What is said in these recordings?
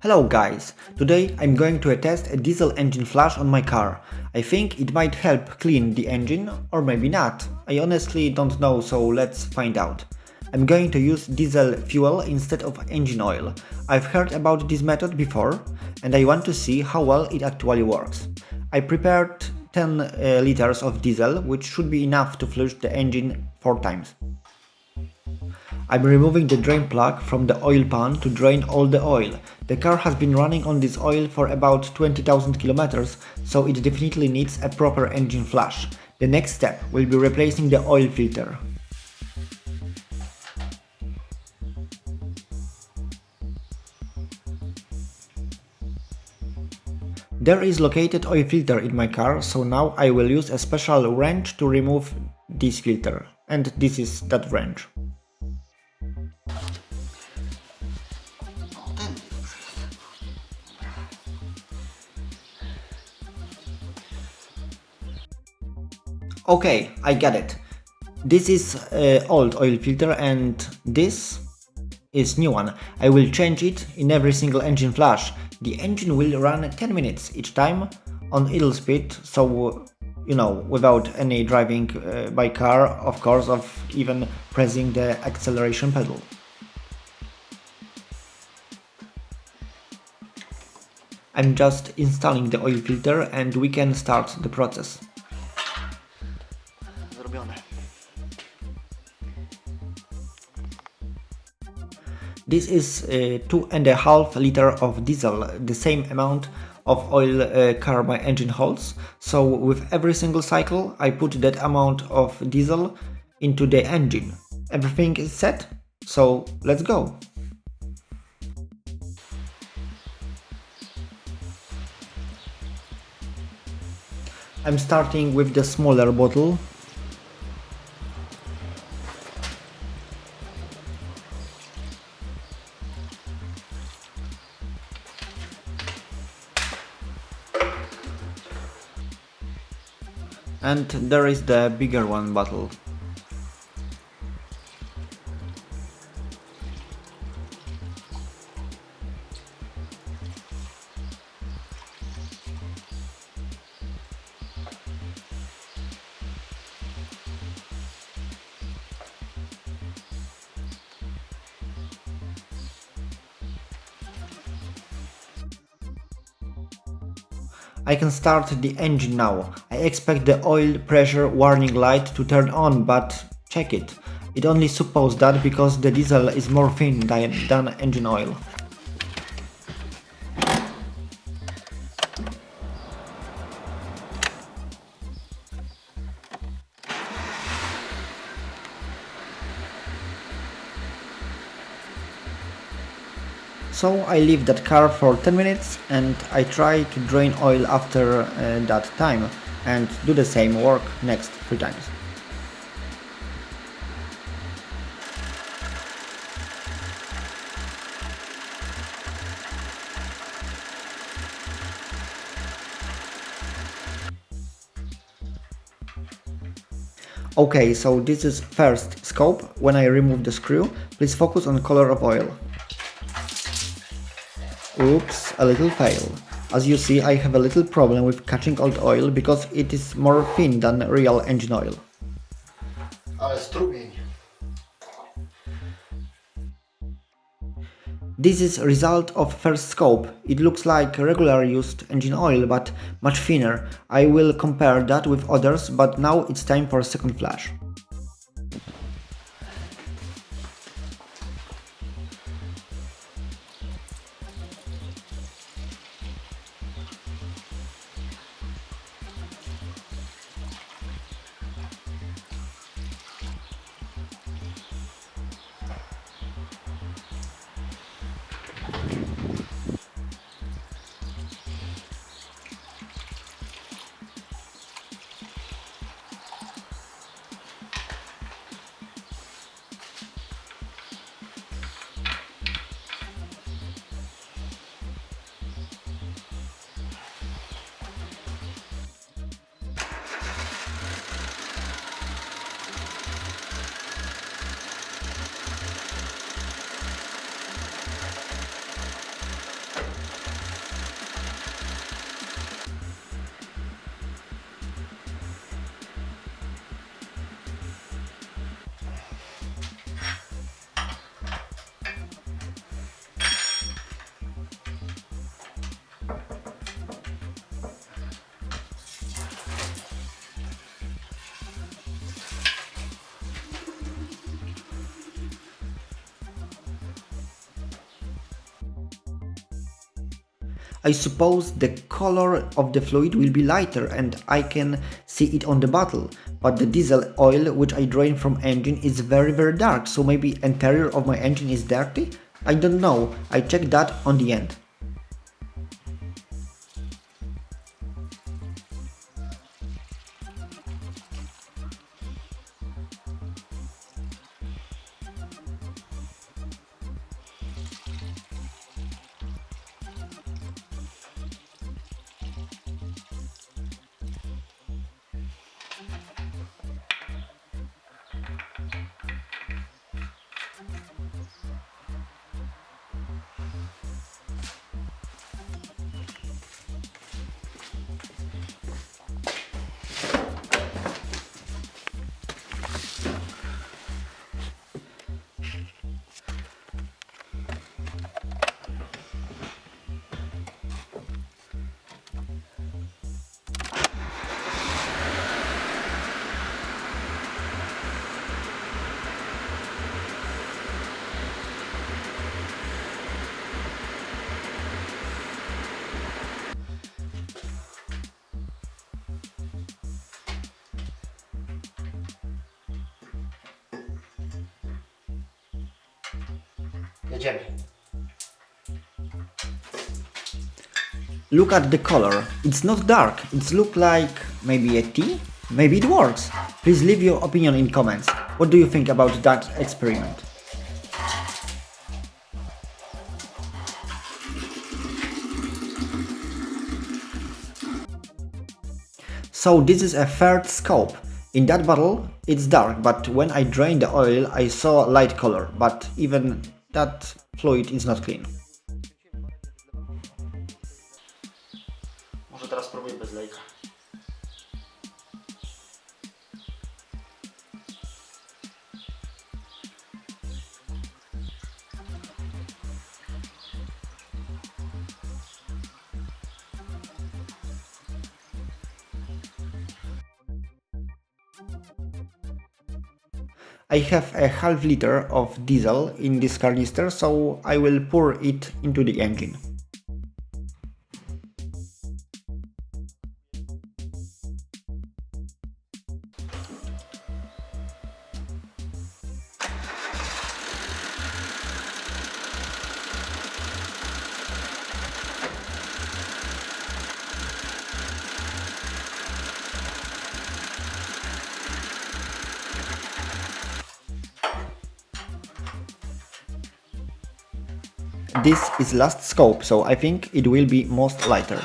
Hello guys, today I'm going to test a diesel engine flush on my car. I think it might help clean the engine, or maybe not. I honestly don't know, so let's find out. I'm going to use diesel fuel instead of engine oil. I've heard about this method before, and I want to see how well it actually works. I prepared 10 liters of diesel, which should be enough to flush the engine 4 times. I'm removing the drain plug from the oil pan to drain all the oil. The car has been running on this oil for about 20,000 kilometers, so it definitely needs a proper engine flush. The next step will be replacing the oil filter. There is located oil filter in my car, so now I will use a special wrench to remove this filter. And this is that wrench. Okay, I get it. This is old oil filter and this is new one. I will change it in every single engine flush. The engine will run 10 minutes each time on idle speed, so without any driving by car, of course, of even pressing the acceleration pedal. I'm just installing the oil filter and we can start the process. Zrobione. This is 2.5 liter of diesel, the same amount of oil car my engine holds. So with every single cycle I put that amount of diesel into the engine. Everything is set, so let's go. I'm starting with the smaller bottle. And there is the bigger one bottle. I can start the engine now. I expect the oil pressure warning light to turn on, but check it. It only supposes that because the diesel is more thin than engine oil. So I leave that car for 10 minutes and I try to drain oil after that time and do the same work next 3 times. Okay, so this is first scope. When I remove the screw, please focus on color of oil. Oops, a little fail. As you see, I have a little problem with catching old oil because it is more thin than real engine oil. Ale strumień. This is result of first scope. It looks like regular used engine oil but much thinner. I will compare that with others, but now it's time for second flash. I suppose the color of the fluid will be lighter and I can see it on the bottle, but the diesel oil which I drain from engine is very dark, so maybe interior of my engine is dirty? I don't know, I checked that on the end. Jedziemy. Look at the color. It's not dark. It's look like maybe a tea? Maybe it works. Please leave your opinion in comments. What do you think about that experiment? So this is a third scope. In that bottle it's dark, but when I drained the oil I saw light color, but even that fluid is not clean. Może teraz spróbuję bez lejka. I have a half liter of diesel in this canister, so I will pour it into the engine. This is last scope, so I think it will be most lighter.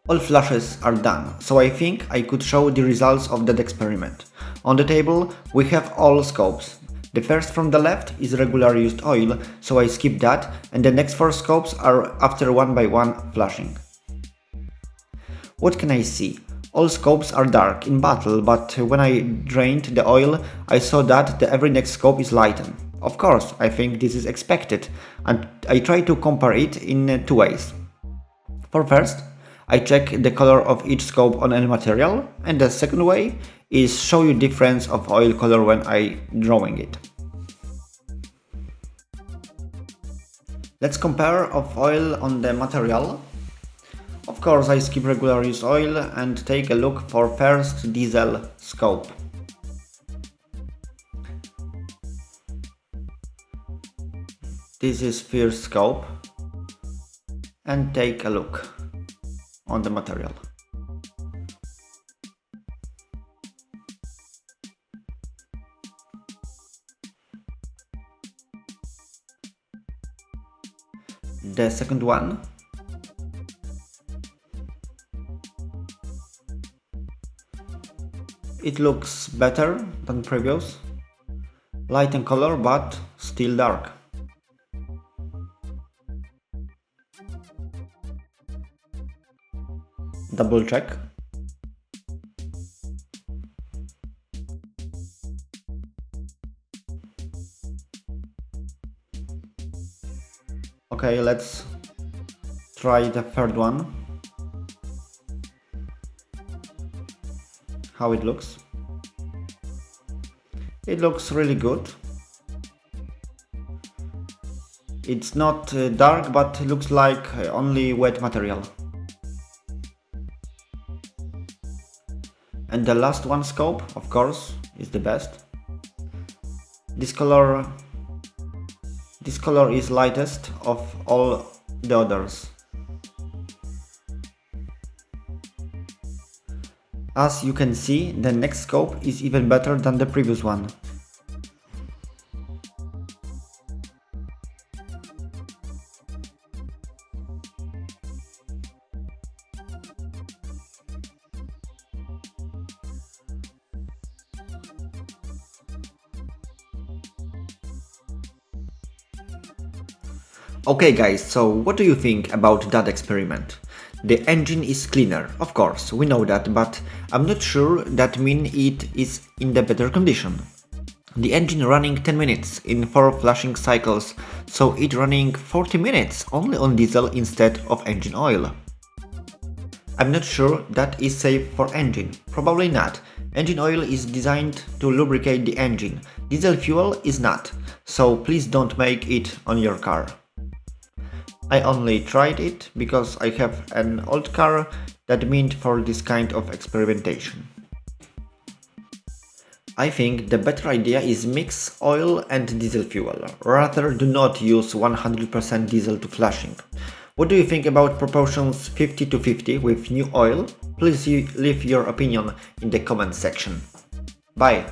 All flashes are done, so I think I could show the results of that experiment. On the table we have all scopes. The first from the left is regular used oil, so I skip that, and the next 4 scopes are after one by one flashing. What can I see? All scopes are dark in battle, but when I drained the oil I saw that the every next scope is lightened. Of course, I think this is expected, and I try to compare it in 2 ways. For first, I check the color of each scope on any material, and the second way is show you difference of oil color when I drawing it. Let's compare of oil on the material. Of course I skip regular use oil and take a look for first diesel scope. This is first scope, and take a look on the material. The second one, it looks better than previous, light in color but still dark. Double check. Okay, let's try the third one. How it looks. It looks really good. It's not dark, but looks like only wet material. And the last one scope, of course, is the best. This color is lightest of all the others. As you can see, the next scope is even better than the previous one. Okay guys, so what do you think about that experiment? The engine is cleaner, of course, we know that, but I'm not sure that means it is in the better condition. The engine running 10 minutes in 4 flashing cycles, so it running 40 minutes only on diesel instead of engine oil. I'm not sure that is safe for engine, probably not. Engine oil is designed to lubricate the engine, diesel fuel is not, so please don't make it on your car. I only tried it because I have an old car that meant for this kind of experimentation. I think the better idea is mix oil and diesel fuel, rather do not use 100% diesel to flashing. What do you think about proportions 50-50 with new oil? Please leave your opinion in the comment section. Bye!